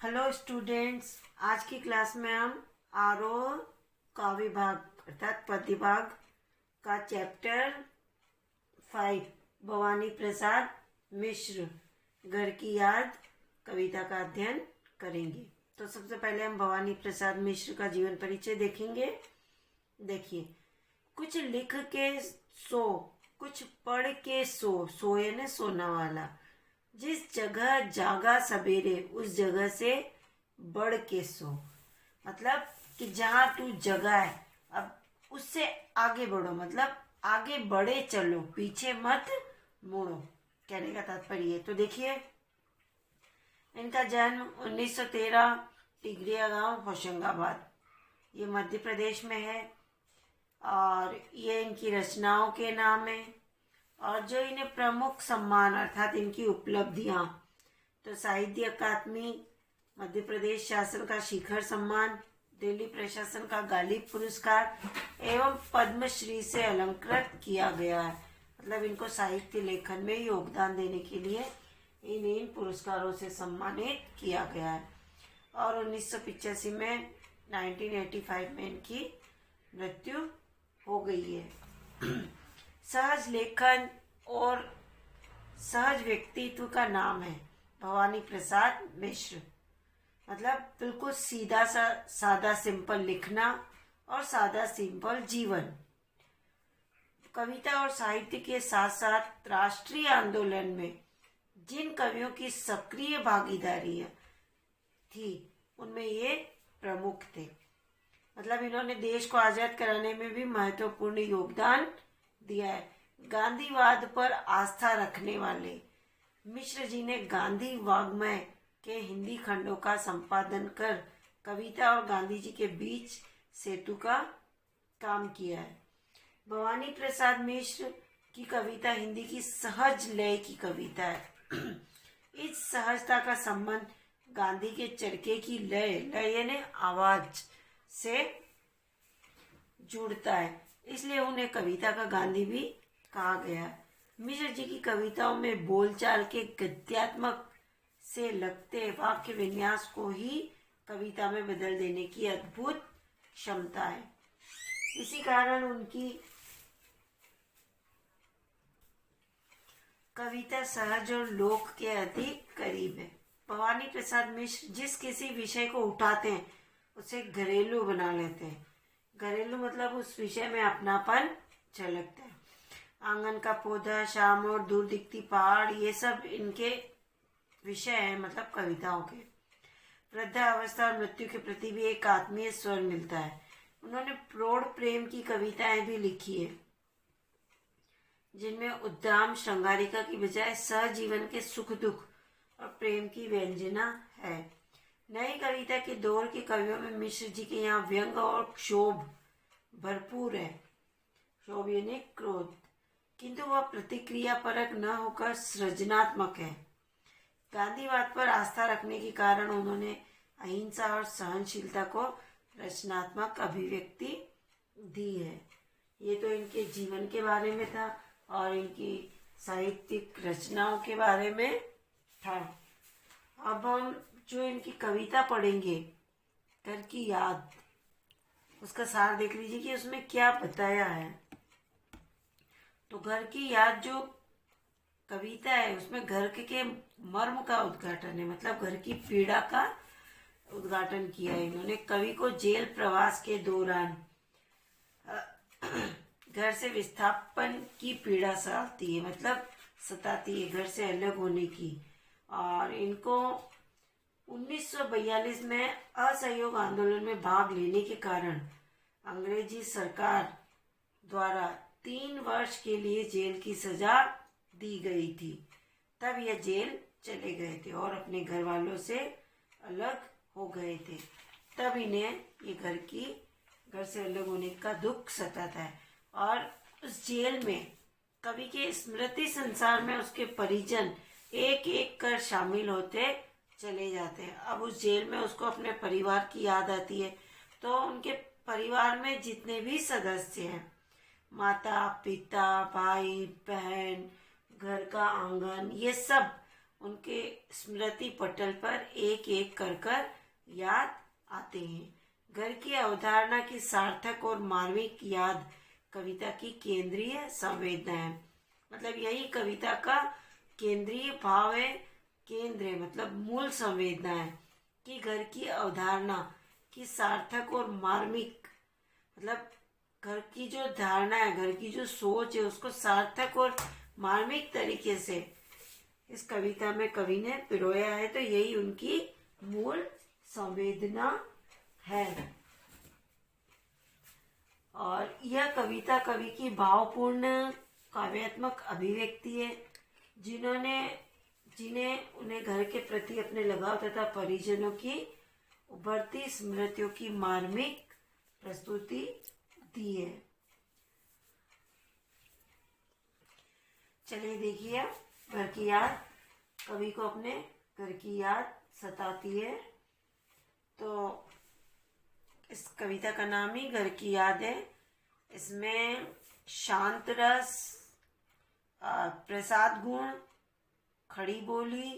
Hello students, आज की class में हम आरोह का विभाग अर्थात पद्य भाग का चैप्टर 5 भवानी प्रसाद मिश्र घर की याद कविता का अध्ययन करेंगे। तो सबसे पहले हम भवानी प्रसाद मिश्र का जीवन परिचय देखेंगे। देखिए, कुछ लिख के सो, कुछ पढ़ के सो यानी सोना वाला, जिस जगह जागा सवेरे उस जगह से बढ़ के सो। मतलब कि जहां तू जगा है अब उससे आगे बढ़ो, मतलब आगे बढ़े चलो, पीछे मत मुड़ो, कहने का तात्पर्य है। तो देखिए, इनका जन्म 1913 टिगरिया गांव होशंगाबाद, ये मध्य प्रदेश में है। और ये इनकी रचनाओं के नाम है। और जो इन्हें प्रमुख सम्मान अर्थात इनकी उपलब्धियां, तो साहित्य अकादमी, मध्य प्रदेश शासन का शिखर सम्मान, दिल्ली प्रशासन का गालिब पुरस्कार एवं पद्मश्री से अलंकृत किया गया है। मतलब इनको साहित्य लेखन में योगदान देने के लिए इन पुरस्कारों से सम्मानित किया गया है। और 1985 में 1985 में इनकी मृत्यु हो गई है। सहज लेखन और सहज व्यक्तित्व का नाम है भवानी प्रसाद मिश्र। मतलब बिल्कुल सीधा सा सादा सिंपल लिखना और सादा सिंपल जीवन। कविता और साहित्य के साथ साथ राष्ट्रीय आंदोलन में जिन कवियों की सक्रिय भागीदारी थी उनमें ये प्रमुख थे। मतलब इन्होंने देश को आजाद कराने में भी महत्वपूर्ण योगदान दिया है। गांधीवाद पर आस्था रखने वाले मिश्र जी ने गांधी वाङ्मय के हिंदी खंडों का संपादन कर कविता और गांधी जी के बीच सेतु का काम किया है। भवानी प्रसाद मिश्र की कविता हिंदी की सहज लय की कविता है। इस सहजता का संबंध गांधी के चरखे की लय यानी आवाज से जुड़ता है, इसलिए उन्हें कविता का गांधी भी कहा गया है। मिश्र जी की कविताओं में बोलचाल के गद्यात्मक से लगते वाक्य विन्यास को ही कविता में बदल देने की अद्भुत क्षमता है। इसी कारण उनकी कविता सहज और लोक के अधिक करीब है। भवानी प्रसाद मिश्र जिस किसी विषय को उठाते हैं उसे घरेलू बना लेते हैं। घरेलू मतलब उस विषय में अपनापन झलकता है। आंगन का पौधा, शाम और दूर दिखती पहाड़, ये सब इनके विषय है, मतलब कविताओं के। वृद्धावस्था और मृत्यु के प्रति भी एक आत्मीय स्वर मिलता है। उन्होंने प्रौढ़ प्रेम की कविताएं भी लिखी है, जिनमें उद्दाम श्रृंगारिका की बजाय सहजीवन के सुख दुख और प्रेम की व्यंजना है। नई कविता के दौर के कवियों में मिश्र जी के यहाँ व्यंग और क्षोभ भरपूर है। क्षोभ यानी क्रोध, किंतु वह प्रतिक्रिया परक न होकर सृजनात्मक है। गांधीवाद पर आस्था रखने के कारण उन्होंने अहिंसा और सहनशीलता को रचनात्मक अभिव्यक्ति दी है। ये तो इनके जीवन के बारे में था और इनकी साहित्यिक रचनाओं के बारे में था। अब हम जो इनकी कविता पढ़ेंगे, घर की याद, उसका सार देख लीजिए कि उसमें क्या बताया है। तो घर की याद जो कविता है उसमें घर के मर्म का उद्घाटन है, मतलब घर की पीड़ा का उद्घाटन किया है इन्होंने। कवि को जेल प्रवास के दौरान घर से विस्थापन की पीड़ा सताती है, मतलब सताती है घर से अलग होने की। और इनको 1942 में असहयोग आंदोलन में भाग लेने के कारण अंग्रेजी सरकार द्वारा 3 वर्ष के लिए जेल की सजा दी गई थी। तब यह जेल चले गए थे और अपने घर वालों से अलग हो गए थे। तब इन्हें ये घर से अलग होने का दुख सताता है। और उस जेल में कवि के स्मृति संसार में उसके परिजन एक एक कर शामिल होते चले जाते हैं। अब उस जेल में उसको अपने परिवार की याद आती है, तो उनके परिवार में जितने भी सदस्य हैं, माता पिता भाई बहन, घर का आंगन, ये सब उनके स्मृति पटल पर एक एक कर याद आते हैं। घर की अवधारणा की सार्थक और मार्मिक याद कविता की केंद्रीय संवेदना है। मतलब यही कविता का केंद्रीय भाव है। केंद्र है मतलब मूल संवेदना है कि घर की अवधारणा की सार्थक और मार्मिक, मतलब घर की जो धारणा है, घर की जो सोच है, उसको सार्थक और मार्मिक तरीके से इस कविता में कवि ने पिरोया है। तो यही उनकी मूल संवेदना है। और यह कविता कवि की भावपूर्ण काव्यात्मक अभिव्यक्ति है, जिन्हें उन्हें घर के प्रति अपने लगाव तथा परिजनों की उभरती स्मृतियों की मार्मिक प्रस्तुति दी है। चलिए देखिए, घर की याद, कवि को अपने घर की याद सताती है। तो इस कविता का नाम ही घर की याद है। इसमें शांत रस, प्रसाद गुण, खड़ी बोली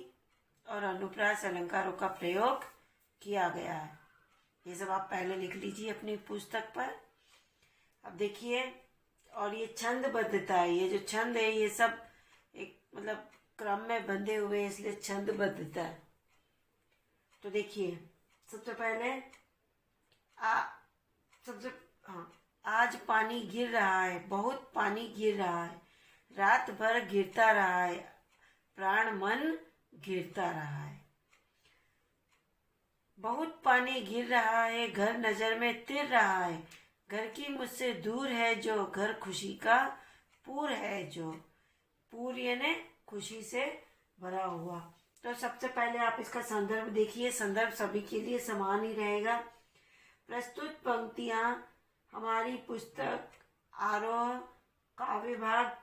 और अनुप्रास अलंकारों का प्रयोग किया गया है। ये सब आप पहले लिख लीजिए अपनी पुस्तक पर। अब देखिए, और ये छंदबद्धता है, ये जो छंद है ये सब एक मतलब क्रम में बंधे हुए हैं, इसलिए छंदबद्धता है। तो देखिए, सबसे पहले आज पानी गिर रहा है, बहुत पानी गिर रहा है, रात भर गिरता रहा है, प्राण मन गिरता रहा है। बहुत पानी गिर रहा है, घर नजर में तिर रहा है, घर की मुझसे दूर है जो, घर खुशी का पूर है जो। पूर यानी खुशी से भरा हुआ। तो सबसे पहले आप इसका संदर्भ देखिए। संदर्भ सभी के लिए समान ही रहेगा। प्रस्तुत पंक्तियां हमारी पुस्तक आरोह काव्य भाग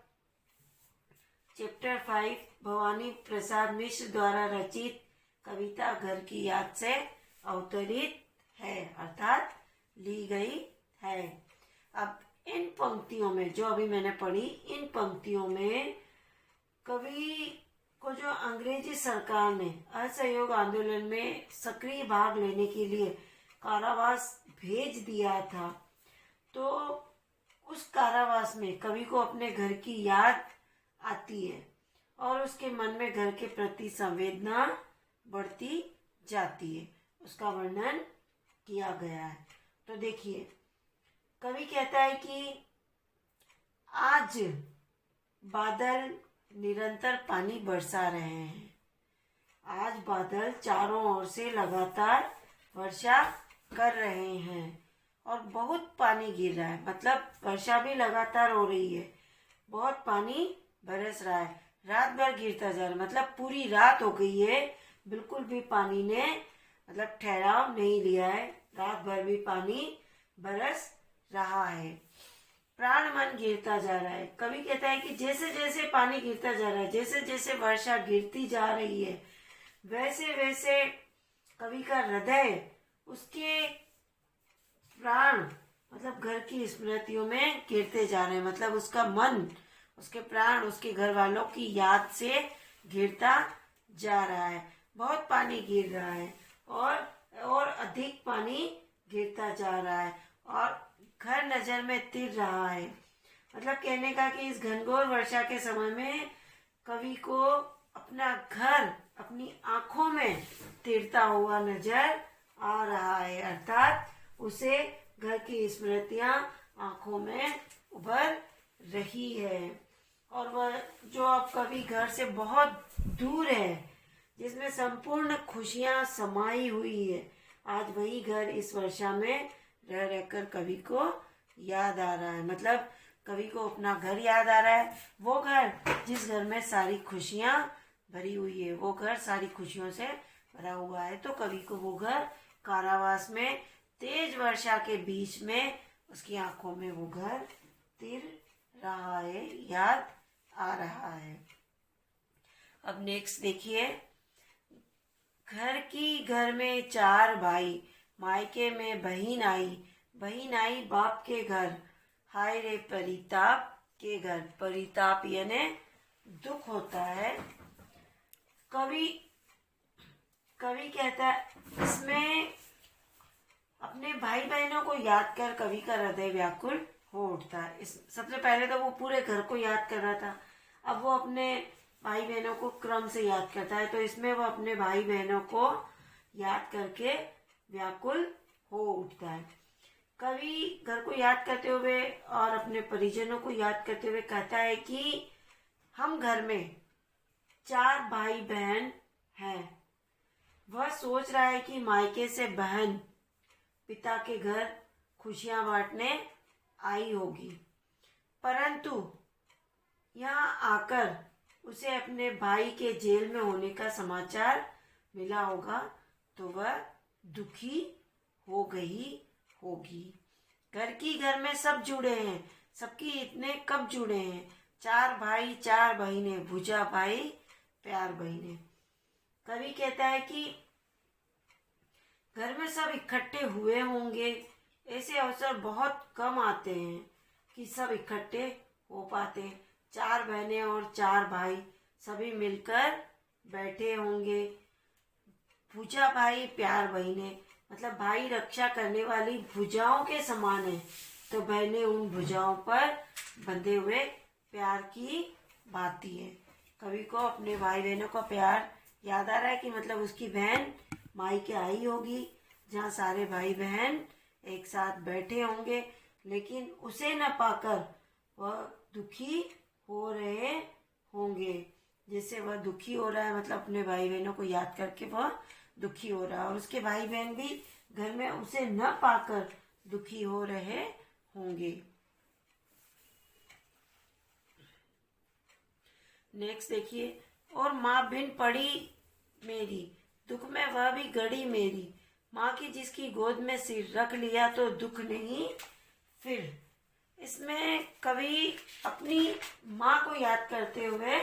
चैप्टर 5 भवानी प्रसाद मिश्र द्वारा रचित कविता घर की याद से अवतरित है, अर्थात ली गई है। अब इन पंक्तियों में जो अभी मैंने पढ़ी, इन पंक्तियों में कवि को जो अंग्रेजी सरकार ने असहयोग आंदोलन में सक्रिय भाग लेने के लिए कारावास भेज दिया था, तो उस कारावास में कवि को अपने घर की याद आती है और उसके मन में घर के प्रति संवेदना बढ़ती जाती है। उसका वर्णन किया गया है। तो देखिए, कवि कहता है कि आज बादल निरंतर पानी बरसा रहे हैं। आज बादल चारों ओर से लगातार वर्षा कर रहे हैं और बहुत पानी गिर रहा है, मतलब वर्षा भी लगातार हो रही है, बहुत पानी बरस रहा है, रात भर गिरता जा रहा है, मतलब पूरी रात हो गई है, बिल्कुल भी पानी ने मतलब ठहराव नहीं लिया है, रात भर भी पानी बरस रहा है। प्राण मन गिरता जा रहा है। कवि कहता है कि जैसे जैसे पानी गिरता जा रहा है, जैसे जैसे वर्षा गिरती जा रही है, वैसे वैसे कवि का हृदय, उसके प्राण मतलब घर की स्मृतियों में गिरते जा रहे हैं, मतलब उसका मन, उसके प्राण, उसके घर वालों की याद से गिरता जा रहा है। बहुत पानी गिर रहा है और अधिक पानी गिरता जा रहा है और घर नजर में तिर रहा है। मतलब कहने का कि इस घनघोर वर्षा के समय में कवि को अपना घर अपनी आंखों में तिरता हुआ नजर आ रहा है, अर्थात उसे घर की स्मृतियां आंखों में उभर रही है। और वह जो अब कवि घर से बहुत दूर है, जिसमें संपूर्ण खुशियां समाई हुई है, आज वही घर इस वर्षा में रह रहकर कवि को याद आ रहा है। मतलब कवि को अपना घर याद आ रहा है, वो घर जिस घर में सारी खुशियां भरी हुई है, वो घर सारी खुशियों से भरा हुआ है। तो कवि को वो घर कारावास में तेज वर्षा के बीच में उसकी आंखों में वो घर तिर रहा है, याद आ रहा है। अब नेक्स्ट देखिए, घर में 4 भाई, मायके में बहन आई बाप के घर, हाय रे परिताप के घर। परिताप यानी दुख होता है। कवि कवि कहता है इसमें अपने भाई बहनों को याद कर कवि का हृदय व्याकुल हो उठता है। इस सबसे पहले तो वो पूरे घर को याद कर रहा था, अब वो अपने भाई बहनों को क्रम से याद करता है। तो इसमें वो अपने भाई बहनों को याद करके व्याकुल हो उठता है। कवि घर को याद करते हुए और अपने परिजनों को याद करते हुए कहता है कि हम घर में 4 भाई बहन हैं। वह सोच रहा है कि मायके से बहन पिता के घर खुशियां बांटने आई होगी, परंतु यहाँ आकर उसे अपने भाई के जेल में होने का समाचार मिला होगा तो वह दुखी हो गई होगी। घर में सब जुड़े हैं, सबकी इतने कब जुड़े हैं? 4 भाई 4 बहनें, भुजा भाई प्यार बहनें। कवि कहता है कि घर में सब इकट्ठे हुए होंगे। ऐसे अवसर बहुत कम आते हैं कि सब इकट्ठे हो पाते। 4 बहनें और 4 भाई सभी मिलकर बैठे होंगे। भुजा भाई प्यार बहनें, मतलब भाई रक्षा करने वाली भुजाओं के समान है, तो बहनें उन भुजाओं पर बंधे हुए प्यार की भांति है। कवि को अपने भाई बहनों का प्यार याद आ रहा है कि मतलब उसकी बहन मायके आई होगी जहाँ सारे भाई बहन एक साथ बैठे होंगे, लेकिन उसे न पाकर वह दुखी हो रहे होंगे। जिससे वह दुखी हो रहा है, मतलब अपने भाई बहनों को याद करके वह दुखी हो रहा है, और उसके भाई बहन भी घर में उसे न पाकर दुखी हो रहे होंगे। नेक्स्ट देखिए, और माँ बिन पड़ी मेरी, दुख में वह भी गड़ी मेरी। माँ की जिसकी गोद में सिर रख लिया तो दुख नहीं फिर। इसमें कवि अपनी माँ को याद करते हुए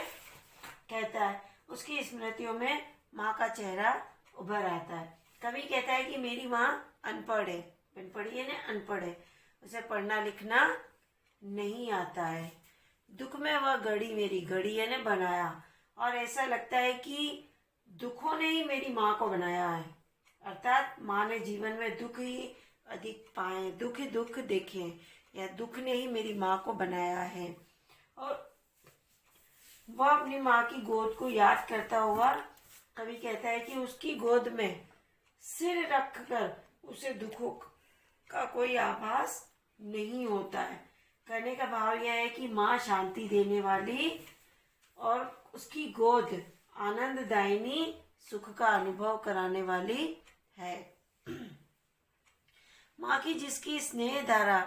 कहता है, उसकी स्मृतियों में माँ का चेहरा उभर आता है। कवि कहता है कि मेरी माँ अनपढ़ है, पढ़ी है ना, अनपढ़ है, उसे पढ़ना लिखना नहीं आता है। दुख में वह गढ़ी मेरी, गढ़ी है ने बनाया, और ऐसा लगता है कि दुखों ने ही मेरी माँ को बनाया है, अर्थात माँ ने जीवन में दुख ही अधिक पाए, दुख ही दुख देखे, या दुख ने ही मेरी माँ को बनाया है। और वह अपनी माँ की गोद को याद करता हुआ कवि कहता है कि उसकी गोद में सिर रखकर उसे दुखों का कोई आभास नहीं होता है। कहने का भाव यह है कि माँ शांति देने वाली और उसकी गोद आनंददायिनी सुख का अनुभव कराने वाली है। माँ की जिसकी स्नेह धारा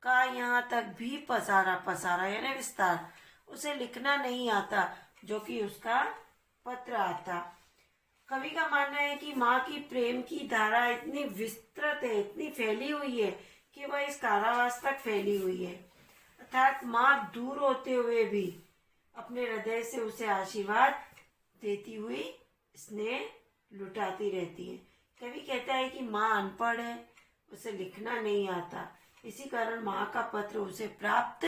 का यहाँ तक भी पसारा यानी विस्तार उसे लिखना नहीं आता, जो कि उसका पत्र आता। कवि का मानना है कि माँ की प्रेम की धारा इतनी विस्तृत है, इतनी फैली हुई है कि वह इस कारावास तक फैली हुई है, अर्थात माँ दूर होते हुए भी अपने हृदय से उसे आशीर्वाद देती हुई स्नेह लुटाती रहती है। कवि कहता है कि माँ अनपढ़ है, उसे लिखना नहीं आता, इसी कारण माँ का पत्र उसे प्राप्त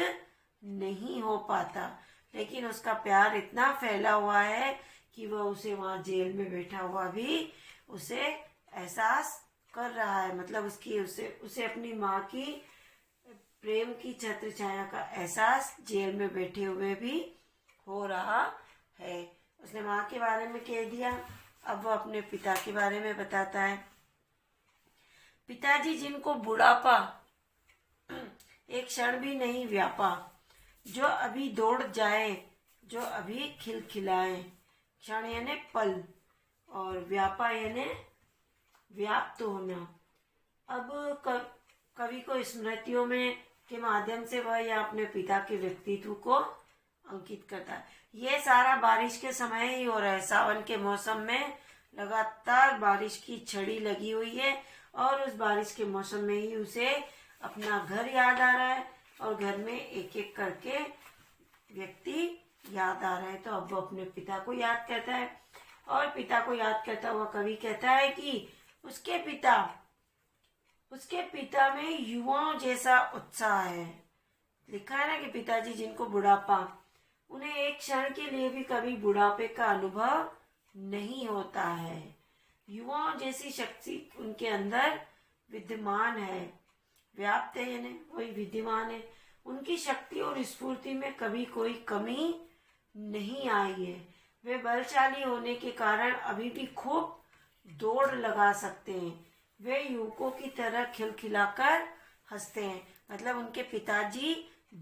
नहीं हो पाता, लेकिन उसका प्यार इतना फैला हुआ है कि वह उसे वहाँ जेल में बैठा हुआ भी उसे एहसास कर रहा है, मतलब उसे अपनी माँ की प्रेम की छत्र छाया का एहसास जेल में बैठे हुए भी हो रहा है। उसने माँ के बारे में कह दिया, अब वह अपने पिता के बारे में बताता है। पिताजी जिनको बुढ़ापा एक क्षण भी नहीं व्यापा, जो अभी दौड़ जाए, जो अभी खिलखिलाए। क्षण यानी पल, और व्यापा यानी व्याप्त होना। अब कवि को स्मृतियों में के माध्यम से वह यह अपने पिता के व्यक्तित्व को अंकित करता है। ये सारा बारिश के समय ही हो रहा है। सावन के मौसम में लगातार बारिश की छड़ी लगी हुई है, और उस बारिश के मौसम में ही उसे अपना घर याद आ रहा है, और घर में एक एक करके व्यक्ति याद आ रहा है। तो अब वो अपने पिता को याद करता है, और पिता को याद करता हुआ कवि कहता है कि उसके पिता में युवाओं जैसा उत्साह है। लिखा है ना कि पिताजी जिनको बुढ़ापा, उन्हें एक क्षण के लिए भी कभी बुढ़ापे का अनुभव नहीं होता है। युवाओं जैसी शक्ति उनके अंदर विद्यमान है। व्याप्त है यानी वही विद्यमान है। उनकी शक्ति और स्फूर्ति में कभी कोई कमी नहीं आई है। वे बलशाली होने के कारण अभी भी खूब दौड़ लगा सकते हैं। वे युवकों की तरह खिलखिलाकर हंसते हैं। मतलब उनके पिताजी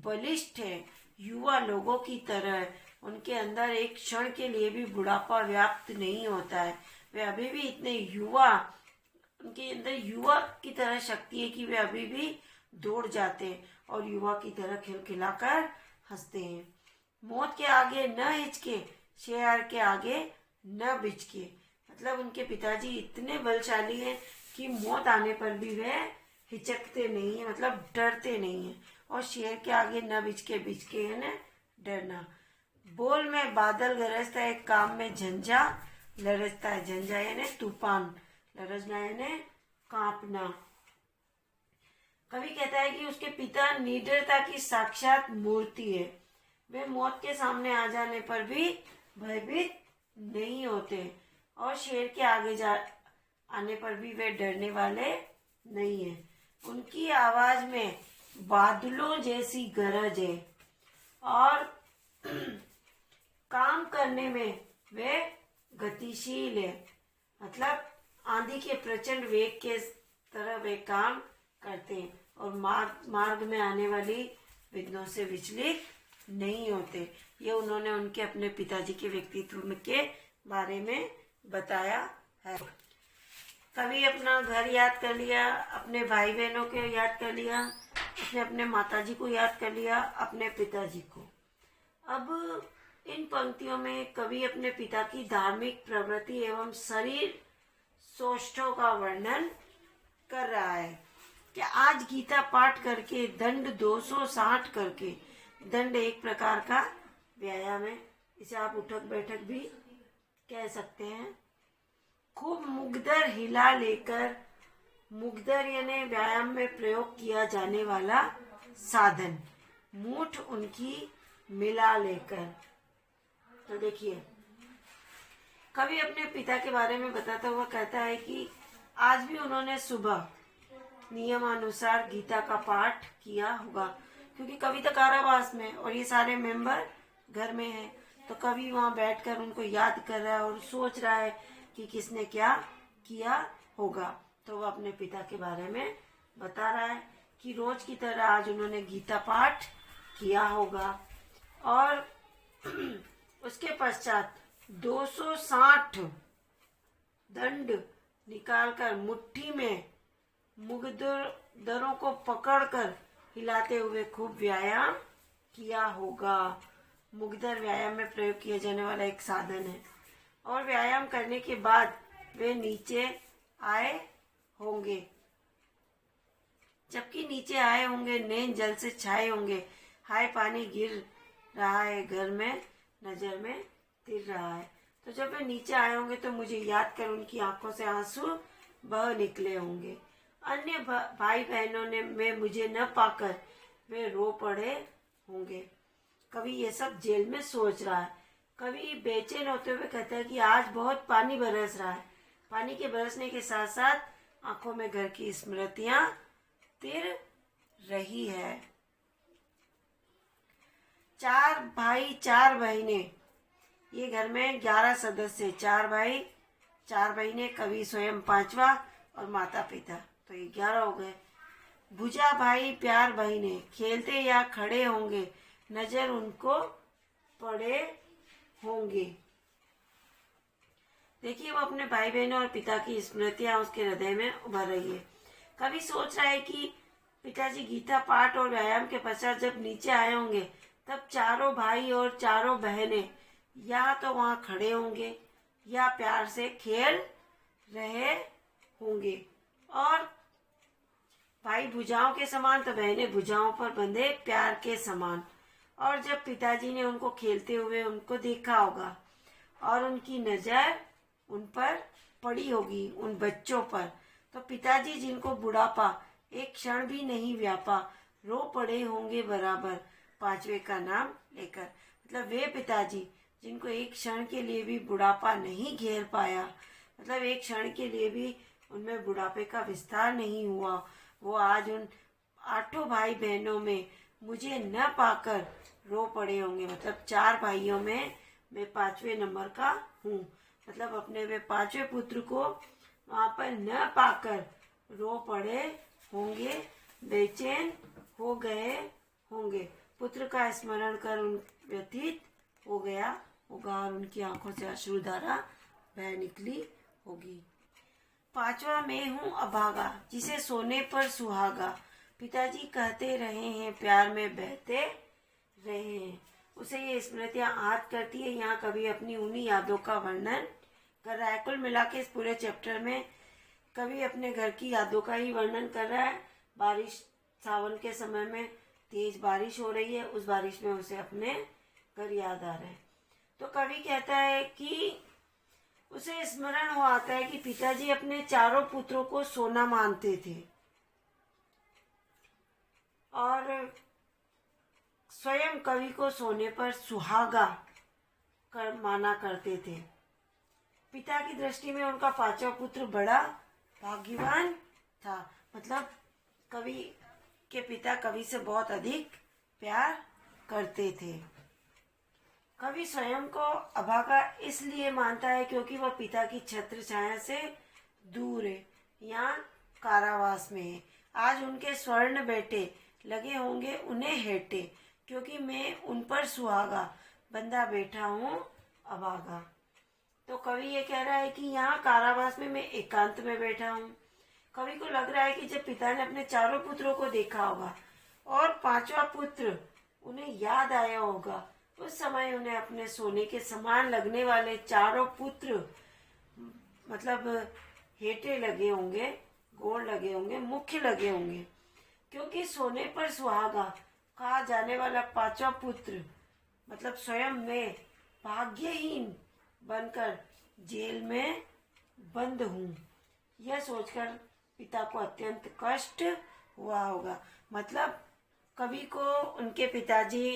बलिष्ठ हैं, युवा लोगों की तरह। उनके अंदर एक क्षण के लिए भी बुढ़ापा व्याप्त नहीं होता है। वे अभी भी इतने युवा, उनके अंदर युवा की तरह शक्ति है कि वे अभी भी दौड़ जाते हैं और युवा की तरह खिलखिलाकर हंसते हैं। मौत के आगे न हिचके, शेर के आगे न बिचके। मतलब उनके पिताजी इतने बलशाली हैं कि मौत आने पर भी वे हिचकते नहीं है, मतलब डरते नहीं है। और शेर के आगे न बिचके, बिचके है ना डरना। बोल में बादल गरजता है, काम में झंझा लरजता है। झंझा यानी तूफान, लरजना यानी कांपना। कवि कहता है कि उसके पिता निडरता की साक्षात मूर्ति है। वे मौत के सामने आ जाने पर भी भयभीत नहीं होते और शेर के आगे आने पर भी वे डरने वाले नहीं है। उनकी आवाज में बादलों जैसी गरज है और काम करने में वे गतिशील है। मतलब आंधी के प्रचंड वेग के तरह वे काम करते हैं और मार्ग में आने वाली विघ्नों से विचलित नहीं होते। ये उन्होंने उनके अपने पिताजी के व्यक्तित्व के बारे में बताया है। कभी अपना घर याद कर लिया, अपने भाई बहनों को याद कर लिया, अपने माताजी को याद कर लिया, अपने पिताजी को। अब इन पंक्तियों में कवि अपने पिता की धार्मिक प्रवृत्ति एवं शरीर सौष्ठव का वर्णन कर रहा है कि आज गीता पाठ करके दंड 260 करके, दंड एक प्रकार का व्यायाम है, इसे आप उठक बैठक भी कह सकते हैं। खूब मुगदर हिला लेकर, मुगदर यानी व्यायाम में प्रयोग किया जाने वाला साधन, मूठ उनकी मिला लेकर। तो देखिए कवि अपने पिता के बारे में बताता हुआ कहता है कि आज भी उन्होंने सुबह नियमानुसार गीता का पाठ किया होगा, क्योंकि कवि तो कारावास में और ये सारे मेंबर घर में हैं। तो कवि वहां बैठकर उनको याद कर रहा है और सोच रहा है कि किसने क्या किया होगा। तो वो अपने पिता के बारे में बता रहा है कि रोज की तरह आज उन्होंने गीता पाठ किया होगा। और उसके पश्चात 260 दंड निकालकर मुट्ठी में मुगदरों को पकड़कर हिलाते हुए खूब व्यायाम किया होगा। मुगदर व्यायाम में प्रयोग किया जाने वाला एक साधन है। और व्यायाम करने के बाद वे नीचे आए होंगे, जबकि नीचे आए होंगे नैन जल से छाए होंगे। हाय पानी गिर रहा है घर में, नजर में तिर रहा है। तो जब वे नीचे आए होंगे तो मुझे याद कर उनकी आंखों से आंसू बह निकले होंगे। अन्य भाई बहनों ने में मुझे न पाकर वे रो पड़े होंगे। कवि ये सब जेल में सोच रहा है। कवि बेचैन होते हुए कहता है कि आज बहुत पानी बरस रहा है। पानी के बरसने के साथ साथ आंखों में घर की स्मृतियां तिर रही है। 4 भाई 4 बहनें, ये घर में 11 सदस्य, 4 भाई 4 बहनें, कवि स्वयं 5वां और माता पिता, तो ये 11 हो गए। भुजा भाई प्यार बहनें, खेलते या खड़े होंगे, नजर उनको पड़े होंगे। देखिए वो अपने भाई बहनों और पिता की स्मृतियां उसके हृदय में उभर रही है। कवि सोच रहा है कि पिताजी गीता पाठ और व्यायाम के पश्चात जब नीचे आए होंगे तब चारों भाई और चारों बहनें या तो वहां खड़े होंगे या प्यार से खेल रहे होंगे। और भाई भुजाओं के समान तो बहनें भुजाओं पर बंधे प्यार के समान। और जब पिताजी ने उनको खेलते हुए उनको देखा होगा और उनकी नजर उन पर पड़ी होगी, उन बच्चों पर, तो पिताजी जिनको बुढ़ापा एक क्षण भी नहीं व्यापा, रो पड़े होंगे बराबर 5वें का नाम लेकर। मतलब वे पिताजी जिनको एक क्षण के लिए भी बुढ़ापा नहीं घेर पाया, मतलब एक क्षण के लिए भी उनमें बुढ़ापे का विस्तार नहीं हुआ, वो आज उन 8 भाई बहनों में मुझे न पाकर रो पड़े होंगे। मतलब 4 भाइयों में मैं 5वें नंबर का हूँ। मतलब अपने वे 5वें पुत्र को वहाँ पर न पाकर रो पड़े होंगे, बेचैन हो गए होंगे। पुत्र का स्मरण कर उन व्यतीत हो गया होगा और उनकी आंखों से अश्रुधारा बह निकली होगी। 5वां मैं हूँ अभागा, जिसे सोने पर सुहागा। पिताजी कहते रहे हैं, प्यार में बहते रहे हैं। उसे ये स्मृतियाँ याद करती है। यहाँ कवि अपनी उन्हीं यादों का वर्णन कर रहा है। कुल मिला के इस पूरे चैप्टर में कवि अपने घर की यादों का ही वर्णन कर रहा है। बारिश, सावन के समय में तेज बारिश हो रही है, उस बारिश में उसे अपने घर याद आ रहा है। तो कवि कहता है कि उसे स्मरण हो आता है कि पिताजी अपने 4 पुत्रों को सोना मानते थे और स्वयं कवि को सोने पर सुहागा कर माना करते थे। पिता की दृष्टि में उनका 5वां पुत्र बड़ा भाग्यवान था। मतलब कवि के पिता कवि से बहुत अधिक प्यार करते थे। कवि स्वयं को अभागा इसलिए मानता है क्योंकि वह पिता की छत्र छाया से दूर है, यहाँ कारावास में है। आज उनके स्वर्ण बेटे लगे होंगे उन्हें हेटे, क्योंकि मैं उन पर सुहागा बंदा बैठा हूँ अभागा। तो कवि ये कह रहा है कि यहाँ कारावास में मैं एकांत में बैठा हूँ। कवि को लग रहा है कि जब पिता ने अपने 4 पुत्रों को देखा होगा और 5वां पुत्र उन्हें याद आया होगा, उस समय उन्हें अपने सोने के समान लगने वाले 4 पुत्र मतलब हेटे लगे होंगे, गोड़ लगे होंगे, मुख्य लगे होंगे। क्योंकि सोने पर सुहागा कहा जाने वाला 5वां पुत्र मतलब स्वयं मैं भाग्यहीन बनकर जेल में बंद हूँ, यह सोचकर पिता को अत्यंत कष्ट हुआ होगा। मतलब कवि को उनके पिताजी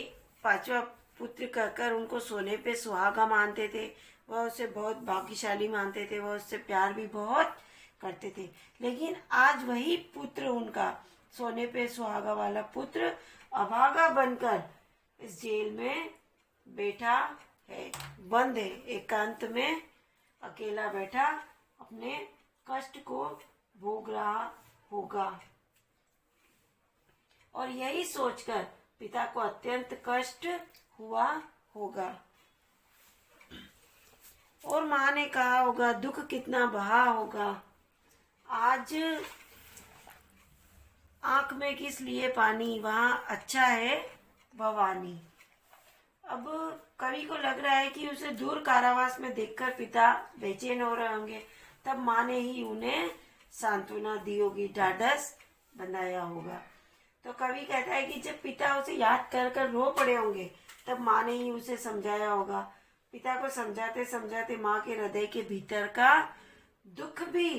5वां पुत्र कहकर उनको सोने पे सुहागा मानते थे, वह उसे बहुत भाग्यशाली मानते थे, वह उससे प्यार भी बहुत करते थे। लेकिन आज वही पुत्र, उनका सोने पे सुहागा वाला पुत्र अभागा बनकर इस जेल में बैठा है, बंद है, एकांत में अकेला बैठा अपने कष्ट को भोग रहा होगा। और यही सोचकर पिता को अत्यंत कष्ट हुआ होगा। और माँ ने कहा होगा, दुख कितना बहा होगा, आज आंख में किस लिए पानी, वहाँ अच्छा है भवानी। अब कवि को लग रहा है कि उसे दूर कारावास में देखकर पिता बेचैन हो रहे होंगे, तब माँ ने ही उन्हें सांत्वना दी होगी, ढाढ़स बनाया होगा। तो कवि कहता है कि जब पिता उसे याद कर कर रो पड़े होंगे, तब माँ ने ही उसे समझाया होगा। पिता को समझाते समझाते माँ के हृदय के भीतर का दुख भी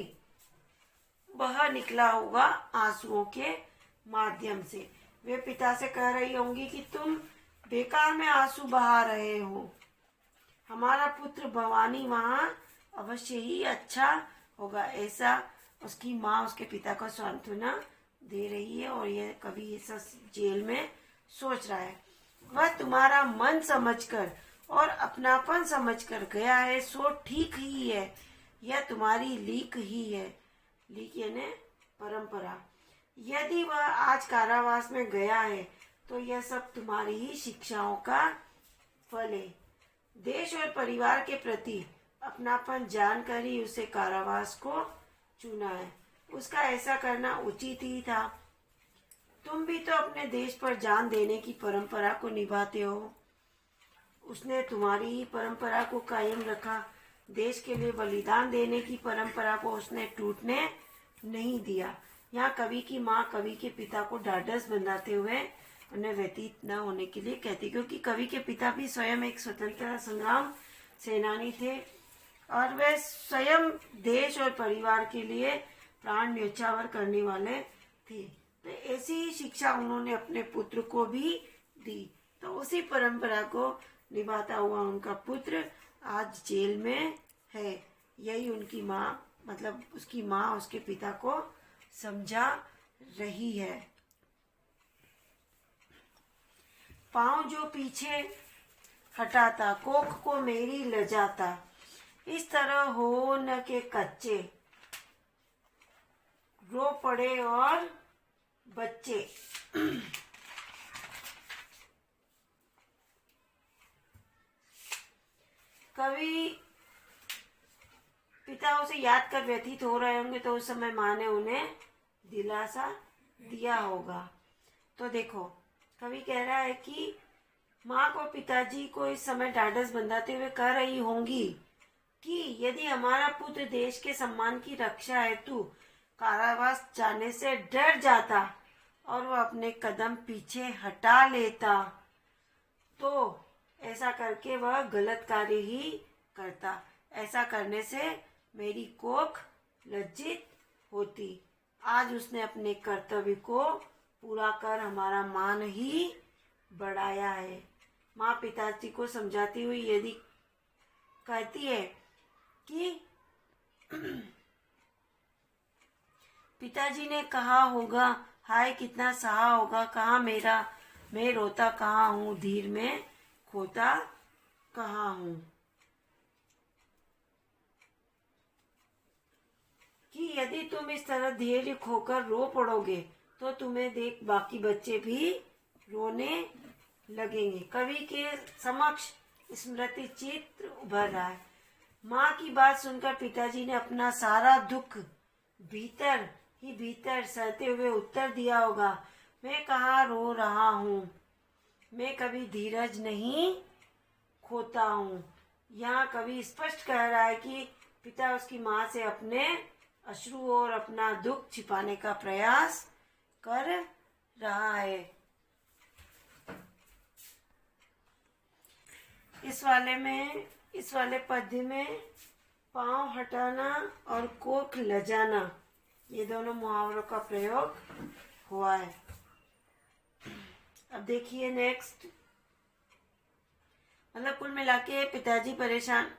बह निकला होगा आंसुओं के माध्यम से। वे पिता से कह रही होंगी कि तुम बेकार में आंसू बहा रहे हो, हमारा पुत्र भवानी वहाँ अवश्य ही अच्छा होगा। ऐसा उसकी माँ उसके पिता को सांत्वना दे रही है और यह कवि ऐसा जेल में सोच रहा है। वह तुम्हारा मन समझकर और अपनापन समझकर गया है, सो ठीक ही है, यह तुम्हारी लीक ही है। लीक यानी परंपरा। यदि वह आज कारावास में गया है तो यह सब तुम्हारी ही शिक्षाओं का फल है। देश और परिवार के प्रति अपनापन जानकर ही उसे कारावास को चुना है। उसका ऐसा करना उचित ही था। तुम भी तो अपने देश पर जान देने की परंपरा को निभाते हो। उसने तुम्हारी ही परंपरा को कायम रखा। देश के लिए बलिदान देने की परंपरा को उसने टूटने नहीं दिया। यहाँ कवि की माँ कवि के पिता को ढाढ़स बंधाते हुए उन्हें व्यतीत न होने के लिए कहती, क्योंकि कवि के पिता भी स्वयं एक स्वतंत्रता संग्राम सेनानी थे और वे स्वयं देश और परिवार के लिए प्राण न्यौछावर करने वाले थे। तो ऐसी ही शिक्षा उन्होंने अपने पुत्र को भी दी। तो उसी परंपरा को निभाता हुआ उनका पुत्र आज जेल में है। यही उनकी माँ मतलब उसकी माँ उसके पिता को समझा रही है। पाँव जो पीछे हटाता, कोख को मेरी लजाता, इस तरह हो न के कच्चे, रो पड़े और बच्चे। कभी पिता उसे याद कर व्यथित हो रहे होंगे तो उस समय माँ ने उन्हें दिलासा दिया होगा। तो देखो कवि कह रहा है कि माँ को पिताजी को इस समय ढाढ़स बंधाते हुए कह रही होंगी कि यदि हमारा पुत्र देश के सम्मान की रक्षा हेतु कारावास जाने से डर जाता और वह अपने कदम पीछे हटा लेता तो ऐसा करके वह गलत कार्य ही करता। ऐसा करने से मेरी कोख लज्जित होती। आज उसने अपने कर्तव्य को पूरा कर हमारा मान ही बढ़ाया है। माँ पिताजी को समझाती हुई यदि कहती है कि पिताजी ने कहा होगा, हाय कितना सहा होगा, कहाँ मेरा, मैं रोता कहाँ हूँ, धीर में खोता कहाँ हूँ। कि यदि तुम इस तरह धैर्य खोकर रो पड़ोगे तो तुम्हें देख बाकी बच्चे भी रोने लगेंगे। कवि के समक्ष स्मृति चित्र उभर रहा है। माँ की बात सुनकर पिताजी ने अपना सारा दुख भीतर ही भीतर सहते हुए उत्तर दिया होगा, मैं कहाँ रो रहा हूँ, मैं कभी धीरज नहीं खोता हूँ। यहाँ कवि स्पष्ट कह रहा है कि पिता उसकी माँ से अपने अश्रु और अपना दुख छिपाने का प्रयास कर रहा है। इस वाले पद्य में पाँव हटाना और कोख लजाना ये दोनों मुहावरों का प्रयोग हुआ है। अब देखिए नेक्स्ट, मतलब कुल मिला के पिताजी परेशान